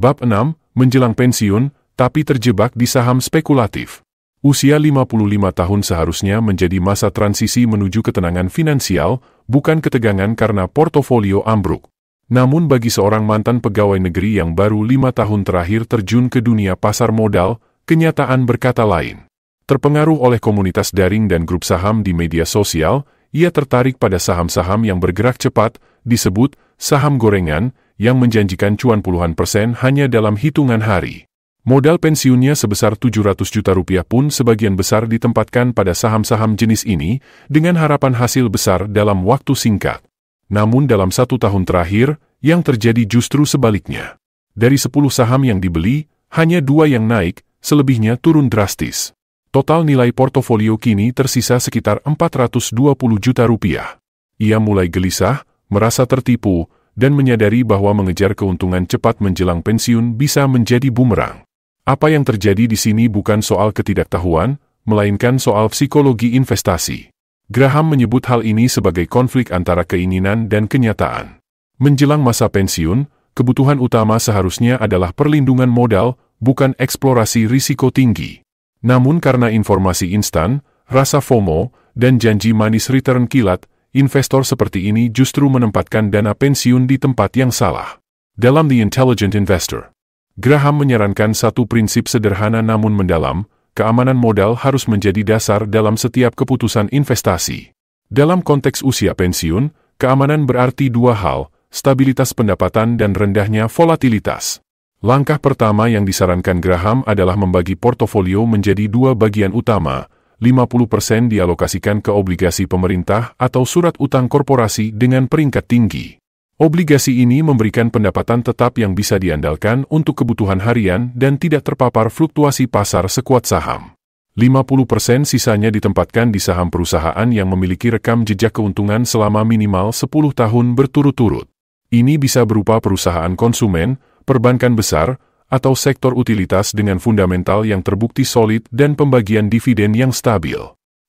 Bab 6, menjelang pensiun, tapi terjebak di saham spekulatif. Usia 55 tahun seharusnya menjadi masa transisi menuju ketenangan finansial, bukan ketegangan karena portofolio ambruk. Namun bagi seorang mantan pegawai negeri yang baru 5 tahun terakhir terjun ke dunia pasar modal, kenyataan berkata lain. Terpengaruh oleh komunitas daring dan grup saham di media sosial, ia tertarik pada saham-saham yang bergerak cepat, disebut saham gorengan, yang menjanjikan cuan puluhan persen hanya dalam hitungan hari. Modal pensiunnya sebesar 700 juta rupiah pun sebagian besar ditempatkan pada saham-saham jenis ini, dengan harapan hasil besar dalam waktu singkat. Namun dalam 1 tahun terakhir, yang terjadi justru sebaliknya. Dari 10 saham yang dibeli, hanya 2 yang naik, selebihnya turun drastis. Total nilai portofolio kini tersisa sekitar 420 juta rupiah. Ia mulai gelisah, merasa tertipu, dan menyadari bahwa mengejar keuntungan cepat menjelang pensiun bisa menjadi bumerang. Apa yang terjadi di sini bukan soal ketidaktahuan, melainkan soal psikologi investasi. Graham menyebut hal ini sebagai konflik antara keinginan dan kenyataan. Menjelang masa pensiun, kebutuhan utama seharusnya adalah perlindungan modal, bukan eksplorasi risiko tinggi. Namun karena informasi instan, rasa FOMO, dan janji manis return kilat, investor seperti ini justru menempatkan dana pensiun di tempat yang salah. Dalam The Intelligent Investor, Graham menyarankan satu prinsip sederhana namun mendalam, keamanan modal harus menjadi dasar dalam setiap keputusan investasi. Dalam konteks usia pensiun, keamanan berarti 2 hal, stabilitas pendapatan dan rendahnya volatilitas. Langkah pertama yang disarankan Graham adalah membagi portofolio menjadi 2 bagian utama, 50% dialokasikan ke obligasi pemerintah atau surat utang korporasi dengan peringkat tinggi. Obligasi ini memberikan pendapatan tetap yang bisa diandalkan untuk kebutuhan harian dan tidak terpapar fluktuasi pasar sekuat saham. 50% sisanya ditempatkan di saham perusahaan yang memiliki rekam jejak keuntungan selama minimal 10 tahun berturut-turut. Ini bisa berupa perusahaan konsumen, perbankan besar, atau sektor utilitas dengan fundamental yang terbukti solid dan pembagian dividen yang stabil.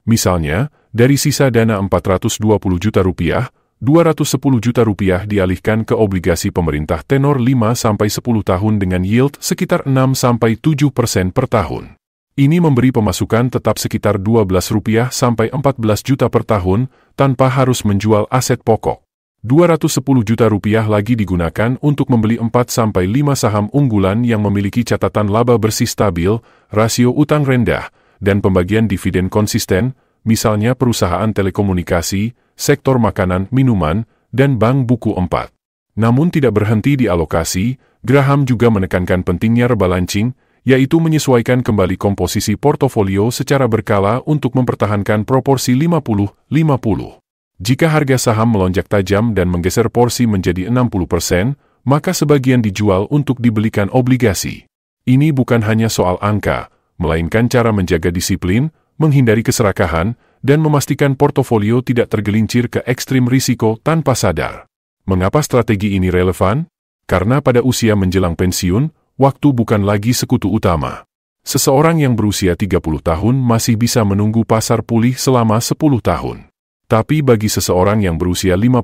Misalnya, dari sisa dana 420 juta rupiah, 210 juta rupiah dialihkan ke obligasi pemerintah tenor 5-10 tahun dengan yield sekitar 6-7% per tahun. Ini memberi pemasukan tetap sekitar 12 rupiah sampai 14 juta per tahun tanpa harus menjual aset pokok. 210 juta rupiah lagi digunakan untuk membeli 4-5 saham unggulan yang memiliki catatan laba bersih stabil, rasio utang rendah, dan pembagian dividen konsisten, misalnya perusahaan telekomunikasi, sektor makanan, minuman, dan bank buku 4. Namun tidak berhenti di alokasi, Graham juga menekankan pentingnya rebalancing, yaitu menyesuaikan kembali komposisi portofolio secara berkala untuk mempertahankan proporsi 50-50. Jika harga saham melonjak tajam dan menggeser porsi menjadi 60%, maka sebagian dijual untuk dibelikan obligasi. Ini bukan hanya soal angka, melainkan cara menjaga disiplin, menghindari keserakahan, dan memastikan portofolio tidak tergelincir ke ekstrim risiko tanpa sadar. Mengapa strategi ini relevan? Karena pada usia menjelang pensiun, waktu bukan lagi sekutu utama. Seseorang yang berusia 30 tahun masih bisa menunggu pasar pulih selama 10 tahun. Tapi bagi seseorang yang berusia 55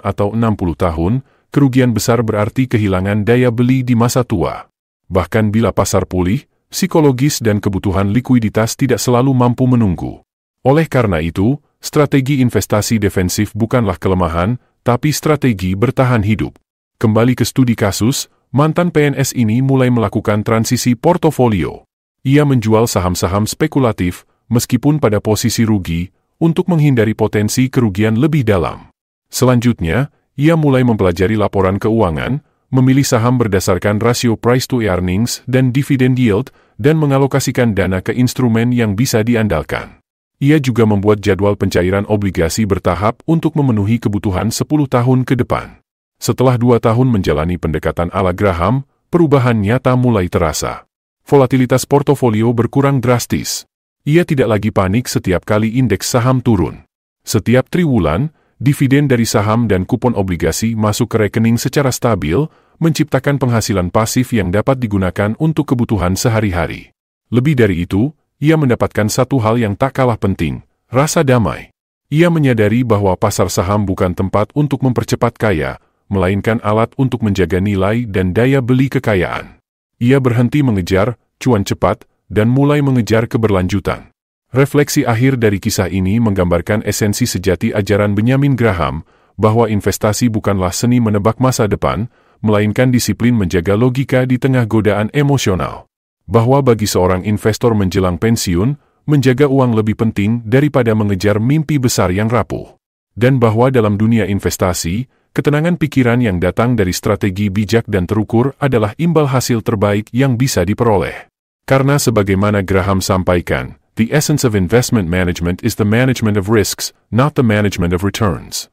atau 60 tahun, kerugian besar berarti kehilangan daya beli di masa tua. Bahkan bila pasar pulih, psikologis dan kebutuhan likuiditas tidak selalu mampu menunggu. Oleh karena itu, strategi investasi defensif bukanlah kelemahan, tapi strategi bertahan hidup. Kembali ke studi kasus, mantan PNS ini mulai melakukan transisi portofolio. Ia menjual saham-saham spekulatif, meskipun pada posisi rugi, untuk menghindari potensi kerugian lebih dalam. Selanjutnya, ia mulai mempelajari laporan keuangan, memilih saham berdasarkan rasio price to earnings dan dividend yield, dan mengalokasikan dana ke instrumen yang bisa diandalkan. Ia juga membuat jadwal pencairan obligasi bertahap untuk memenuhi kebutuhan 10 tahun ke depan. Setelah 2 tahun menjalani pendekatan ala Graham, perubahan nyata mulai terasa. Volatilitas portofolio berkurang drastis. Ia tidak lagi panik setiap kali indeks saham turun. Setiap triwulan, dividen dari saham dan kupon obligasi masuk ke rekening secara stabil, menciptakan penghasilan pasif yang dapat digunakan untuk kebutuhan sehari-hari. Lebih dari itu, ia mendapatkan satu hal yang tak kalah penting, rasa damai. Ia menyadari bahwa pasar saham bukan tempat untuk mempercepat kaya, melainkan alat untuk menjaga nilai dan daya beli kekayaan. Ia berhenti mengejar cuan cepat dan mulai mengejar keberlanjutan. Refleksi akhir dari kisah ini menggambarkan esensi sejati ajaran Benjamin Graham, bahwa investasi bukanlah seni menebak masa depan, melainkan disiplin menjaga logika di tengah godaan emosional. Bahwa bagi seorang investor menjelang pensiun, menjaga uang lebih penting daripada mengejar mimpi besar yang rapuh. Dan bahwa dalam dunia investasi, ketenangan pikiran yang datang dari strategi bijak dan terukur adalah imbal hasil terbaik yang bisa diperoleh. Karena sebagaimana Graham sampaikan, the essence of investment management is the management of risks, not the management of returns.